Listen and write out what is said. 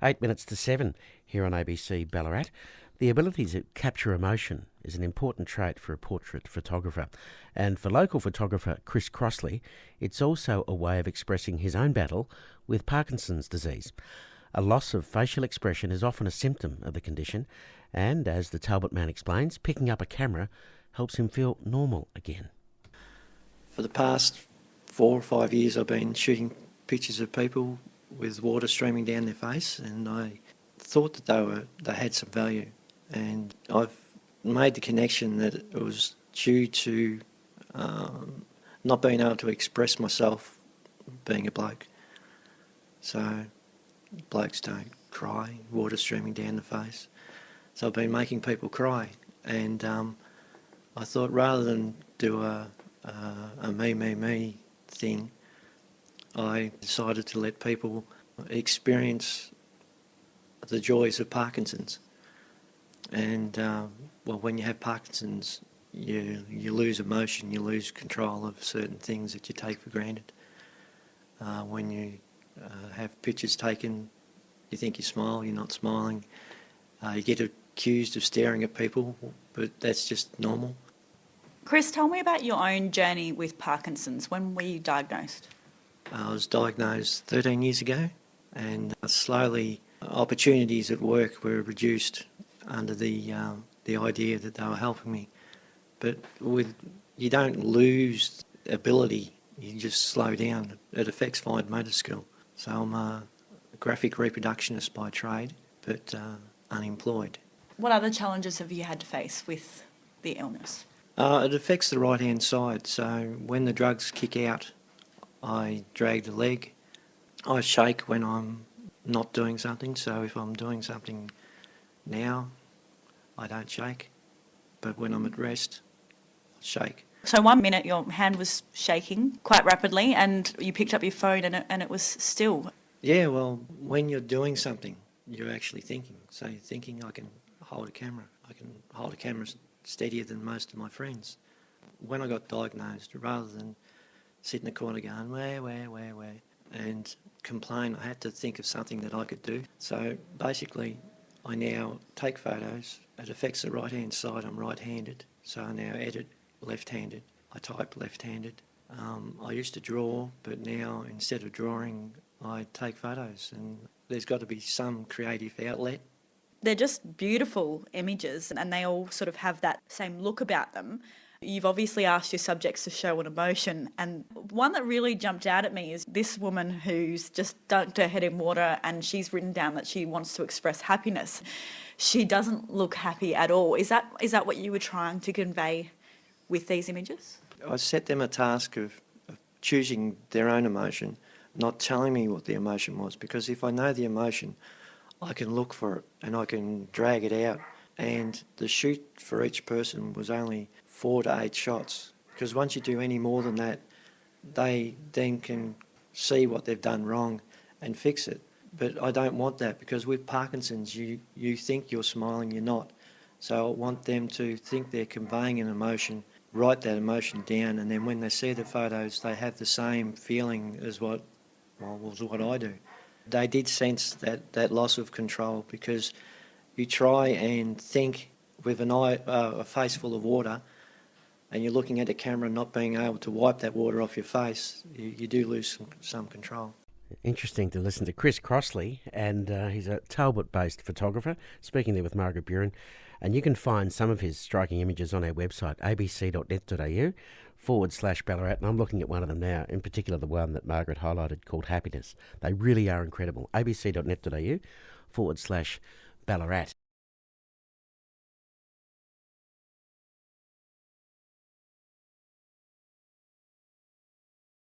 8 minutes to 7 here on ABC Ballarat. The ability to capture emotion is an important trait for a portrait photographer. And for local photographer Chris Crossley, it's also a way of expressing his own battle with Parkinson's disease. A loss of facial expression is often a symptom of the condition, and as the Talbot man explains, picking up a camera helps him feel normal again. For the past 4 or 5 years I've been shooting pictures of people with water streaming down their face, and I thought that they had some value, and I've made the connection that it was due to not being able to express myself being a bloke. So blokes don't cry, water streaming down the face. So I've been making people cry, and I thought rather than do a me thing, I decided to let people experience the joys of Parkinson's. And when you have Parkinson's, you lose emotion, you lose control of certain things that you take for granted. When you have pictures taken, you think you smile, you're not smiling. You get accused of staring at people, but that's just normal. Chris, tell me about your own journey with Parkinson's. When were you diagnosed? I was diagnosed 13 years ago, and slowly opportunities at work were reduced under the idea that they were helping me. But you don't lose ability, you just slow down. It affects fine motor skill. So I'm a graphic reproductionist by trade, but unemployed. What other challenges have you had to face with the illness? It affects the right-hand side, so when the drugs kick out, I drag the leg. I shake when I'm not doing something, so if I'm doing something now, I don't shake, but when I'm at rest, I shake. So 1 minute your hand was shaking quite rapidly and you picked up your phone and it was still. Yeah, well, when you're doing something, you're actually thinking. So you're thinking, I can hold a camera. I can hold a camera steadier than most of my friends. When I got diagnosed, rather than sit in the corner going, where, and complain, I had to think of something that I could do. So basically, I now take photos. It affects the right-hand side. I'm right-handed, so I now edit left-handed. I type left-handed. I used to draw, but now instead of drawing, I take photos, and there's got to be some creative outlet. They're just beautiful images and they all sort of have that same look about them. You've obviously asked your subjects to show an emotion, and one that really jumped out at me is this woman who's just dunked her head in water and she's written down that she wants to express happiness. She doesn't look happy at all. Is that what you were trying to convey with these images? I set them a task of choosing their own emotion, not telling me what the emotion was, because if I know the emotion, I can look for it and I can drag it out. And the shoot for each person was only 4 to 8 shots, because once you do any more than that, they then can see what they've done wrong and fix it. But I don't want that, because with Parkinson's you think you're smiling, you're not. So I want them to think they're conveying an emotion, write that emotion down, and then when they see the photos they have the same feeling as what I do. They did sense that loss of control, because you try and think with a face full of water and you're looking at the camera not being able to wipe that water off your face, you do lose some control. Interesting to listen to Chris Crossley, and he's a Talbot-based photographer, speaking there with Margaret Buren. And you can find some of his striking images on our website, abc.net.au/Ballarat. And I'm looking at one of them now, in particular the one that Margaret highlighted called Happiness. They really are incredible. abc.net.au/Ballarat.